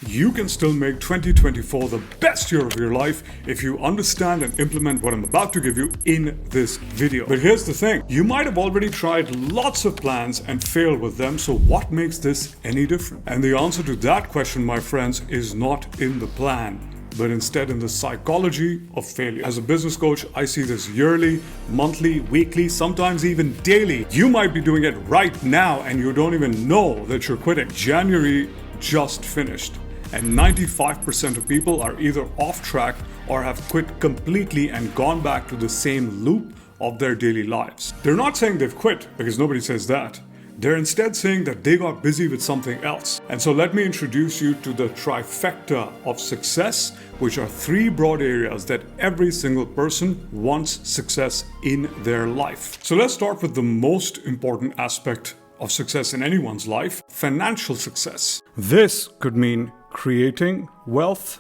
You can still make 2024 the best year of your life if you understand and implement what I'm about to give you in this video. But here's the thing, you might have already tried lots of plans and failed with them, so what makes this any different? And the answer to that question, my friends, is not in the plan, but instead in the psychology of failure. As a business coach, I see this yearly, monthly, weekly, sometimes even daily. You might be doing it right now and you don't even know that you're quitting. January just finished, and 95% of people are either off track or have quit completely and gone back to the same loop of their daily lives. They're not saying they've quit, because nobody says that. They're instead saying that they got busy with something else. And so let me introduce you to the trifecta of success, which are three broad areas that every single person wants success in their life. So let's start with the most important aspect of success in anyone's life, financial success. This could mean creating wealth,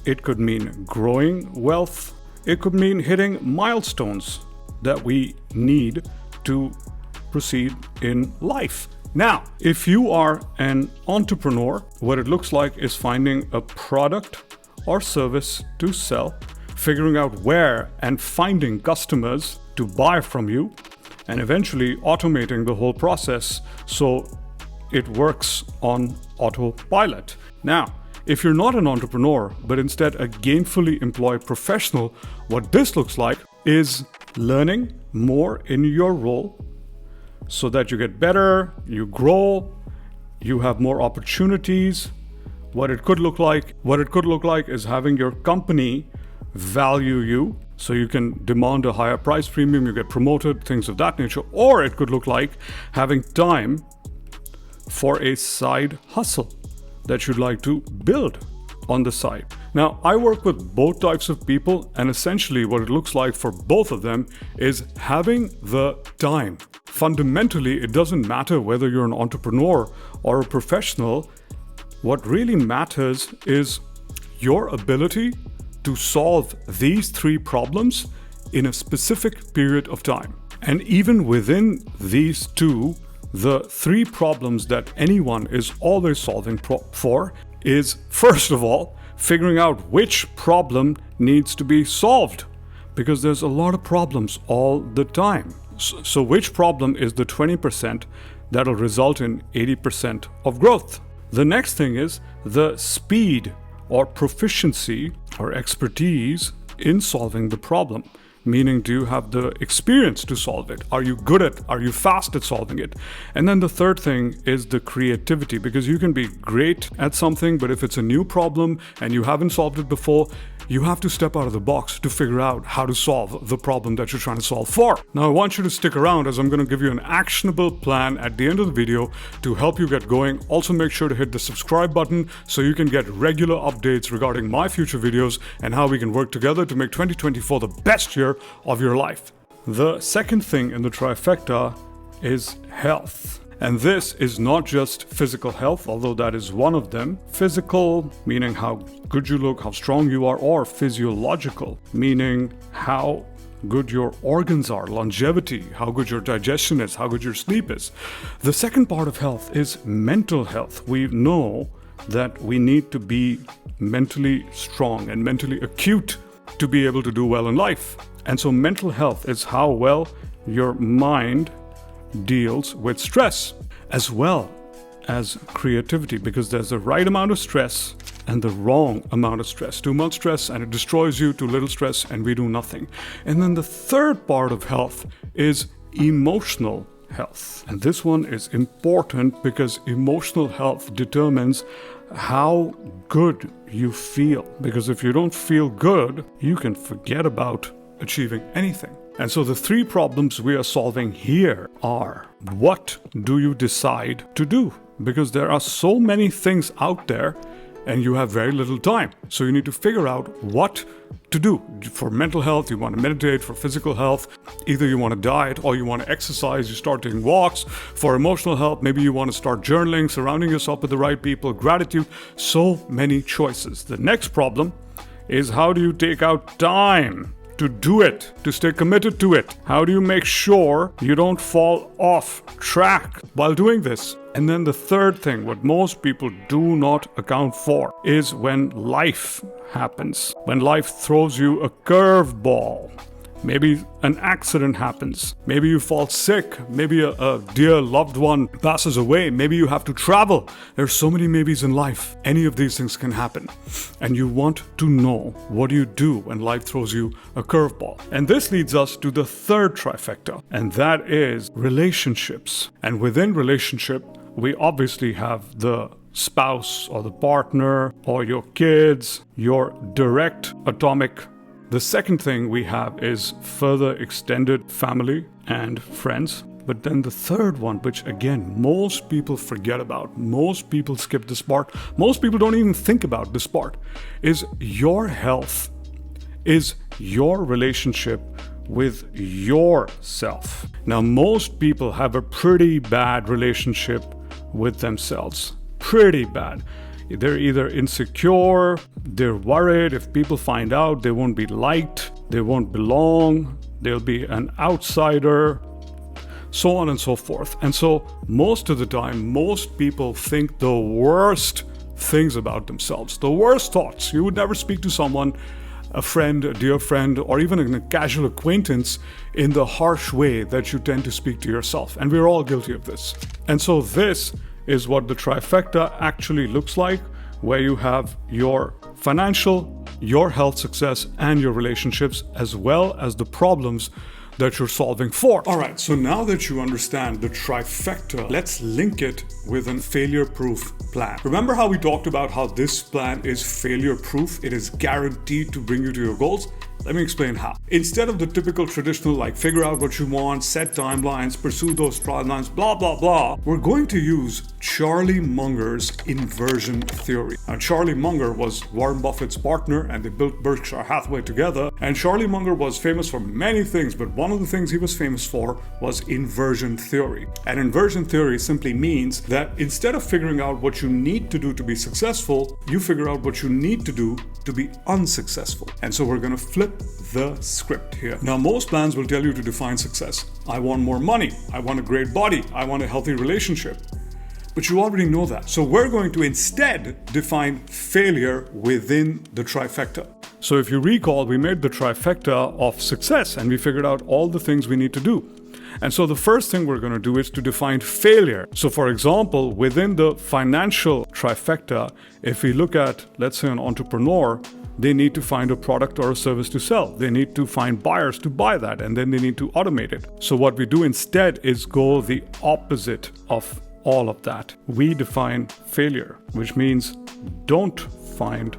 it could mean growing wealth, it could mean hitting milestones that we need to proceed in life. Now, if you are an entrepreneur, what it looks like is finding a product or service to sell, figuring out where and finding customers to buy from you, and eventually automating the whole process so it works on autopilot. Now, if you're not an entrepreneur, but instead a gainfully employed professional, what this looks like is learning more in your role so that you get better, you grow, you have more opportunities. What it could look like is having your company value you so you can demand a higher price premium, you get promoted, things of that nature. Or it could look like having time for a side hustle that you'd like to build on the side. Now, I work with both types of people, and essentially what it looks like for both of them is having the time. Fundamentally, it doesn't matter whether you're an entrepreneur or a professional. What really matters is your ability to solve these three problems in a specific period of time. And even within these two, the three problems that anyone is always solving for is, first of all, figuring out which problem needs to be solved, because there's a lot of problems all the time. So which problem is the 20% that'll result in 80% of growth? The next thing is the speed or proficiency or expertise in solving the problem. Meaning, do you have the experience to solve it? Are you good at, are you fast at solving it? And then the third thing is the creativity, because you can be great at something, but if it's a new problem and you haven't solved it before, you have to step out of the box to figure out how to solve the problem that you're trying to solve for. Now, I want you to stick around as I'm going to give you an actionable plan at the end of the video to help you get going. Also, make sure to hit the subscribe button so you can get regular updates regarding my future videos and how we can work together to make 2024 the best year of your life. The second thing in the trifecta is health. And this is not just physical health, although that is one of them. Physical, meaning how good you look, how strong you are, or physiological, meaning how good your organs are, longevity, how good your digestion is, how good your sleep is. The second part of health is mental health. We know that we need to be mentally strong and mentally acute to be able to do well in life. And so mental health is how well your mind deals with stress, as well as creativity, because there's the right amount of stress and the wrong amount of stress. Too much stress and it destroys you, too little stress and we do nothing. And then the third part of health is emotional health. And this one is important because emotional health determines how good you feel. Because if you don't feel good, you can forget about achieving anything. And so the three problems we are solving here are, what do you decide to do? Because there are so many things out there and you have very little time. So you need to figure out what to do. For mental health, you want to meditate. For physical health, either you want to diet or you want to exercise, you start taking walks. For emotional health, maybe you want to start journaling, surrounding yourself with the right people, gratitude, so many choices. The next problem is, how do you take out time to do it, to stay committed to it? How do you make sure you don't fall off track while doing this? And then the third thing, what most people do not account for, is when life happens. When life throws you a curveball. Maybe an accident happens. Maybe you fall sick. Maybe a dear loved one passes away. Maybe you have to travel. There's so many maybes in life. Any of these things can happen. And you want to know what you do when life throws you a curveball. And this leads us to the third trifecta, and that is relationships. And within relationship, we obviously have the spouse or the partner or your kids, your direct atomic. The second thing we have is further extended family and friends. But then the third one, which again, most people forget about, most people skip this part, most people don't even think about this part, is your health, is your relationship with yourself. Now, most people have a pretty bad relationship with themselves. Pretty bad. They're either insecure, they're worried if people find out they won't be liked, they won't belong, they'll be an outsider, so on and so forth. And so most of the time, most people think the worst things about themselves, the worst thoughts. You would never speak to someone, a friend, a dear friend, or even a casual acquaintance in the harsh way that you tend to speak to yourself. And we're all guilty of this. And so this is what the trifecta actually looks like, where you have your financial, your health success, and your relationships, as well as the problems that you're solving for. All right, so now that you understand the trifecta, let's link it with a failure-proof plan. Remember how we talked about how this plan is failure-proof? It is guaranteed to bring you to your goals? Let me explain how. Instead of the typical traditional, like figure out what you want, set timelines, pursue those timelines, blah, blah, blah, we're going to use Charlie Munger's inversion theory. Now, Charlie Munger was Warren Buffett's partner, and they built Berkshire Hathaway together. And Charlie Munger was famous for many things, but one of the things he was famous for was inversion theory. And inversion theory simply means that instead of figuring out what you need to do to be successful, you figure out what you need to do to be unsuccessful. And so we're going to flip the script here. Now, most plans will tell you to define success. I want more money. I want a great body. I want a healthy relationship. But you already know that. So we're going to instead define failure within the trifecta. So if you recall, we made the trifecta of success and we figured out all the things we need to do. And so the first thing we're going to do is to define failure. So for example, within the financial trifecta, if we look at, let's say, an entrepreneur, they need to find a product or a service to sell. They need to find buyers to buy that, and then they need to automate it. So what we do instead is go the opposite of all of that. We define failure, which means don't find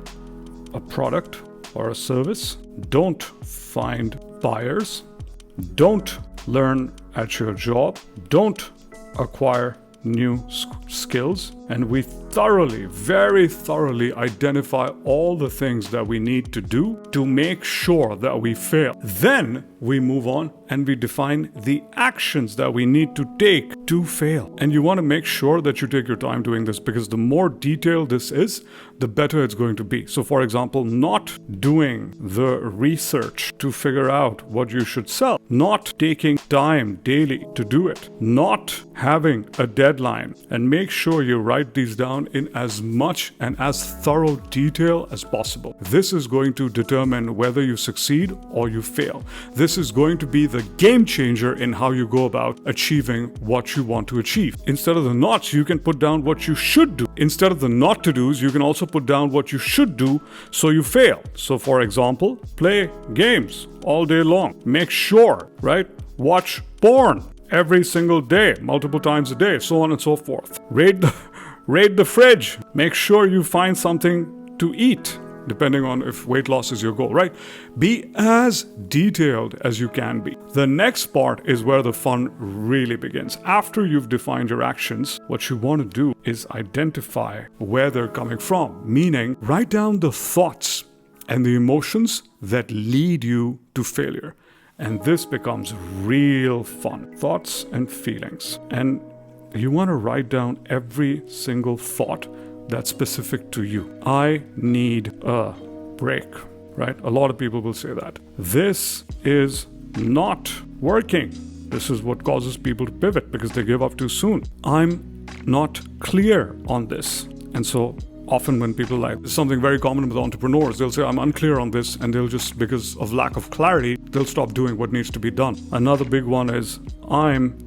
a product or a service, don't find buyers, don't learn at your job, don't acquire new skills, and we very thoroughly identify all the things that we need to do to make sure that we fail. Then we move on and we define the actions that we need to take to fail. And you want to make sure that you take your time doing this, because the more detailed this is, the better it's going to be. So for example, not doing the research to figure out what you should sell, not taking time daily to do it, not having a deadline, and make sure you write these down in as much and as thorough detail as possible. This is going to determine whether you succeed or you fail. This is going to be the game changer in how you go about achieving what you want to achieve. Instead of the nots, you can put down what you should do. Instead of the not to do's, you can also put down what you should do so you fail. So for example, play games all day long. Make sure, right? Watch porn every single day, multiple times a day, so on and so forth. Raid the fridge. Make sure you find something to eat, depending on if weight loss is your goal, right? Be as detailed as you can be. The next part is where the fun really begins. After you've defined your actions, what you want to do is identify where they're coming from, meaning write down the thoughts and the emotions that lead you to failure. And this becomes real fun. Thoughts and feelings. And you want to write down every single thought that's specific to you. I need a break, right? A lot of people will say that. This is not working. This is what causes people to pivot, because they give up too soon. I'm not clear on this. And so often when people something very common with entrepreneurs, they'll say, I'm unclear on this, and they'll just, because of lack of clarity, they'll stop doing what needs to be done. Another big one is, I'm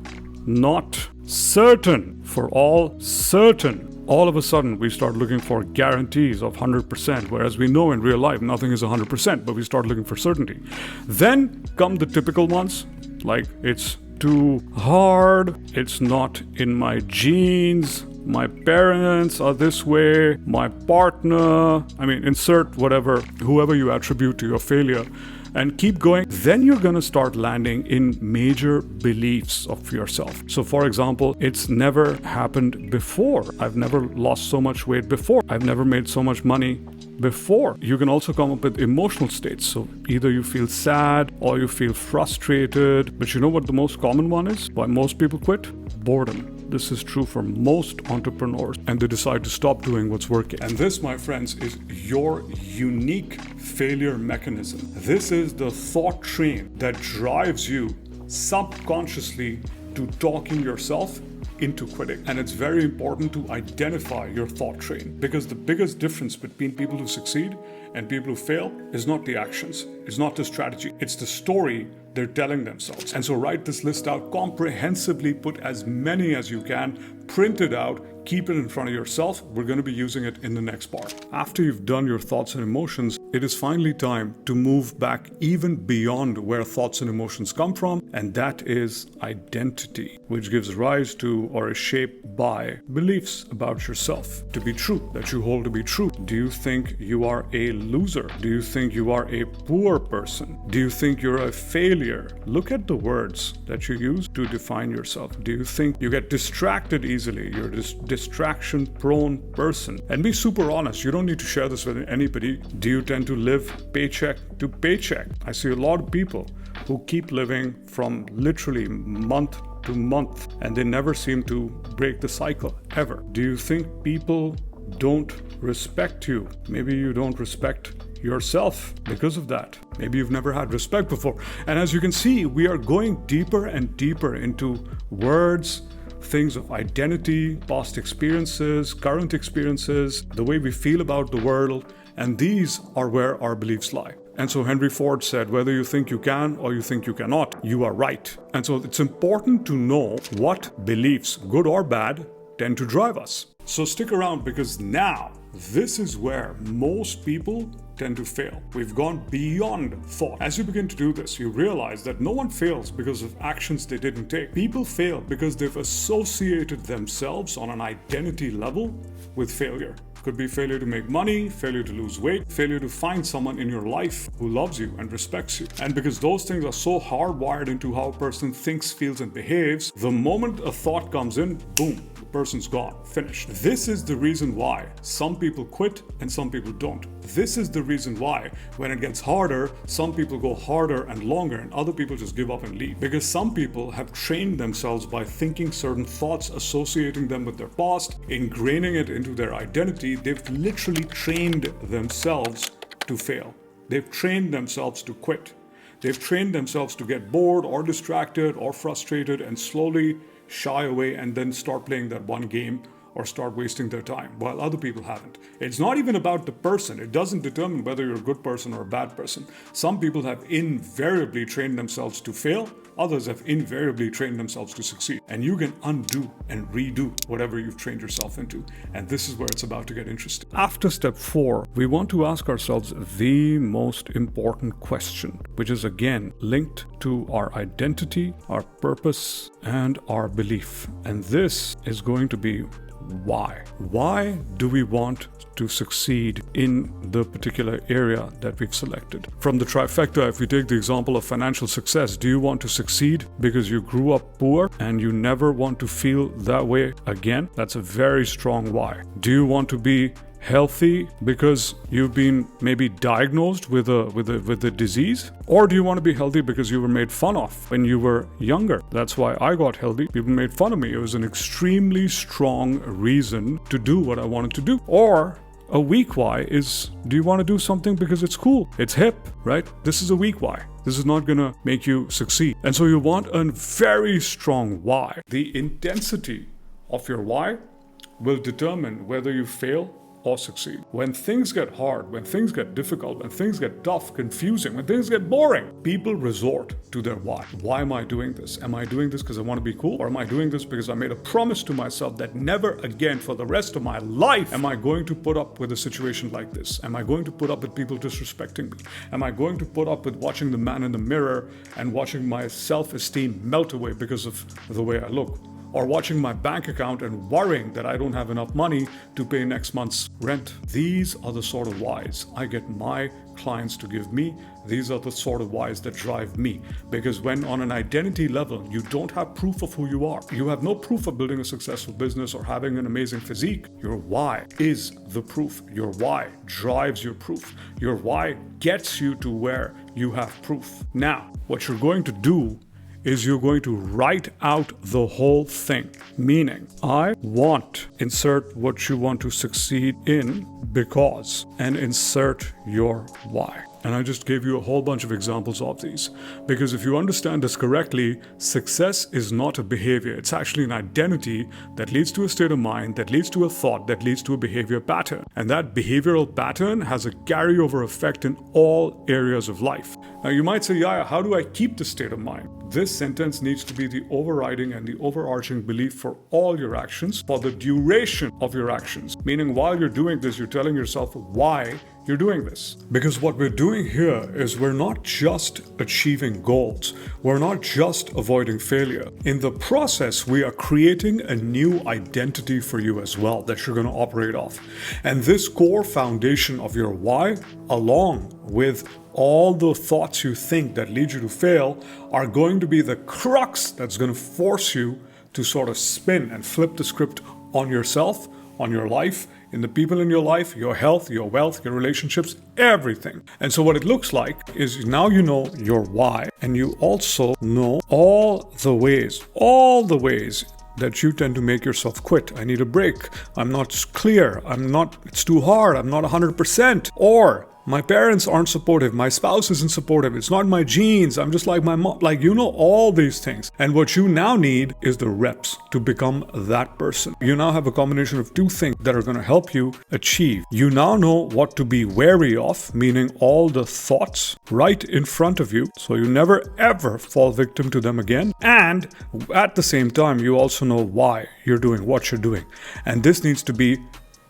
not certain. For all certain. All of a sudden, we start looking for guarantees of 100%, whereas we know in real life nothing is 100%, but we start looking for certainty. Then come the typical ones, like it's too hard, it's not in my genes, my parents are this way, my partner, insert whoever you attribute to your failure, and keep going. Then you're going to start landing in major beliefs of yourself. So for example, it's never happened before. I've never lost so much weight before. I've never made so much money before. You can also come up with emotional states. So either you feel sad or you feel frustrated. But you know what the most common one is? Why most people quit? Boredom. This is true for most entrepreneurs, and they decide to stop doing what's working. And this, my friends, is your unique failure mechanism. This is the thought train that drives you subconsciously to talking yourself into quitting. And it's very important to identify your thought train, because the biggest difference between people who succeed and people who fail is not the actions, it's not the strategy, it's the story they're telling themselves. And so write this list out comprehensively, put as many as you can, print it out, keep it in front of yourself. We're going to be using it in the next part. After you've done your thoughts and emotions, it is finally time to move back even beyond where thoughts and emotions come from, and that is identity, which gives rise to or is shaped by beliefs about yourself to be true, that you hold to be true. Do you think you are a loser? Do you think you are a poor person? Do you think you're a failure? Look at the words that you use to define yourself. Do you think you get distracted easily? You're this distraction-prone person. And be super honest. You don't need to share this with anybody. Do you tend to live paycheck to paycheck? I see a lot of people who keep living from literally month to month, and they never seem to break the cycle, ever. Do you think people don't respect you? Maybe you don't respect yourself because of that. Maybe you've never had respect before. And as you can see, we are going deeper and deeper into words, things of identity, past experiences, current experiences, the way we feel about the world, and these are where our beliefs lie. And so Henry Ford said, whether you think you can or you think you cannot, you are right. And so it's important to know what beliefs, good or bad, tend to drive us. So stick around, because now this is where most people tend to fail. We've gone beyond thought. As you begin to do this, you realize that no one fails because of actions they didn't take. People fail because they've associated themselves on an identity level with failure. Could be failure to make money, failure to lose weight, failure to find someone in your life who loves you and respects you. And because those things are so hardwired into how a person thinks, feels, and behaves, the moment a thought comes in, boom, the person's gone, finished. This is the reason why some people quit and some people don't. This is the reason why when it gets harder, some people go harder and longer and other people just give up and leave. Because some people have trained themselves by thinking certain thoughts, associating them with their past, ingraining it into their identity. They've literally trained themselves to fail. They've trained themselves to quit. They've trained themselves to get bored or distracted or frustrated and slowly shy away and then start playing that one game or start wasting their time, while other people haven't. It's not even about the person. It doesn't determine whether you're a good person or a bad person. Some people have invariably trained themselves to fail. Others have invariably trained themselves to succeed. And you can undo and redo whatever you've trained yourself into. And this is where it's about to get interesting. After step 4, we want to ask ourselves the most important question, which is again linked to our identity, our purpose, and our belief. And this is going to be why. Why do we want to succeed in the particular area that we've selected? From the trifecta, if we take the example of financial success, do you want to succeed because you grew up poor and you never want to feel that way again? That's a very strong why. Do you want to be healthy because you've been maybe diagnosed with a disease? Or do you want to be healthy because you were made fun of when you were younger? That's why I got healthy. People made fun of me. It was an extremely strong reason to do what I wanted to do. Or a weak why is, do you want to do something because it's cool? It's hip, right? This is a weak why. This is not going to make you succeed. And so you want a very strong why. The intensity of your why will determine whether you fail or succeed. When things get hard, when things get difficult, when things get tough, confusing, when things get boring, people resort to their why. Why am I doing this? Am I doing this because I want to be cool? Or am I doing this because I made a promise to myself that never again for the rest of my life am I going to put up with a situation like this? Am I going to put up with people disrespecting me? Am I going to put up with watching the man in the mirror and watching my self-esteem melt away because of the way I look? Or watching my bank account and worrying that I don't have enough money to pay next month's rent. These are the sort of whys I get my clients to give me. These are the sort of whys that drive me. Because when on an identity level, you don't have proof of who you are, you have no proof of building a successful business or having an amazing physique, your why is the proof. Your why drives your proof. Your why gets you to where you have proof. Now, what you're going to do is you're going to write out the whole thing. Meaning, I want, insert what you want to succeed in because, and insert your why. And I just gave you a whole bunch of examples of these. Because if you understand this correctly, success is not a behavior. It's actually an identity that leads to a state of mind, that leads to a thought, that leads to a behavior pattern. And that behavioral pattern has a carryover effect in all areas of life. Now you might say, yeah, how do I keep this state of mind? This sentence needs to be the overriding and the overarching belief for all your actions, for the duration of your actions. Meaning while you're doing this, you're telling yourself why you're doing this. Because what we're doing here is we're not just achieving goals. We're not just avoiding failure. In the process, we are creating a new identity for you as well that you're going to operate off. And this core foundation of your why, along with all the thoughts you think that lead you to fail, are going to be the crux that's going to force you to sort of spin and flip the script on yourself, on your life, in the people in your life, your health, your wealth, your relationships, everything. And so what it looks like is now you know your why, and you also know all the ways that you tend to make yourself quit. I need a break. I'm not clear. It's too hard. I'm not 100%. Or my parents aren't supportive. My spouse isn't supportive. It's not my genes. I'm just like my mom. Like, you know all these things. And what you now need is the reps to become that person. You now have a combination of two things that are going to help you achieve. You now know what to be wary of, meaning all the thoughts right in front of you, so you never ever fall victim to them again. And at the same time, you also know why you're doing what you're doing. And this needs to be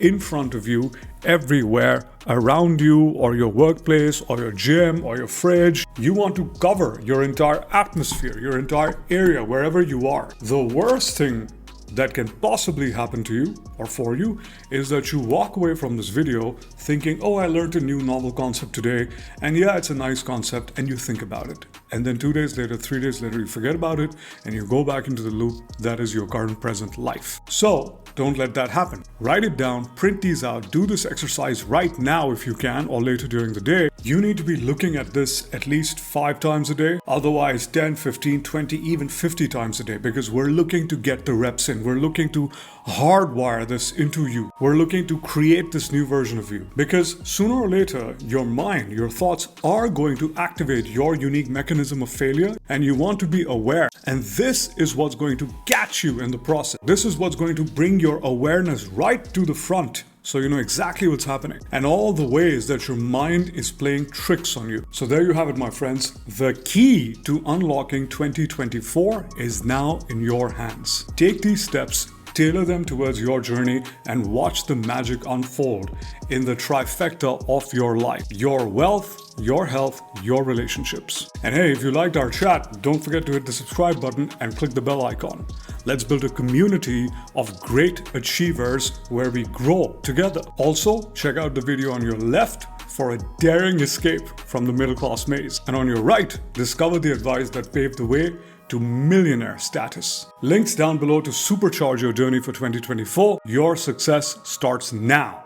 in front of you, everywhere around you, or your workplace, or your gym, or your fridge. You want to cover your entire atmosphere, your entire area, wherever you are. The worst thing that can possibly happen to you or for you is that you walk away from this video thinking, oh, I learned a new novel concept today, and yeah, it's a nice concept, and you think about it. And then 2 days later, 3 days later, you forget about it, and you go back into the loop that is your current present life. So don't let that happen. Write it down, print these out, do this exercise right now if you can, or later during the day. You need to be looking at this at least 5 times a day, otherwise 10, 15, 20, even 50 times a day, because we're looking to get the reps in. We're looking to hardwire this into you. We're looking to create this new version of you, because sooner or later, your mind, your thoughts are going to activate your unique mechanism of failure, and you want to be aware. And this is what's going to catch you in the process. This is what's going to bring your awareness right to the front, so you know exactly what's happening and all the ways that your mind is playing tricks on you. So there you have it, my friends. The key to unlocking 2024 is now in your hands. Take these steps, tailor them towards your journey, and watch the magic unfold in the trifecta of your life: your wealth, your health, your relationships. And hey, if you liked our chat, don't forget to hit the subscribe button and click the bell icon. Let's build a community of great achievers where we grow together. Also, check out the video on your left for a daring escape from the middle class maze. And on your right, discover the advice that paved the way to millionaire status. Links down below to supercharge your journey for 2024. Your success starts now.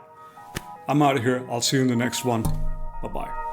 I'm out of here. I'll see you in the next one. Bye-bye.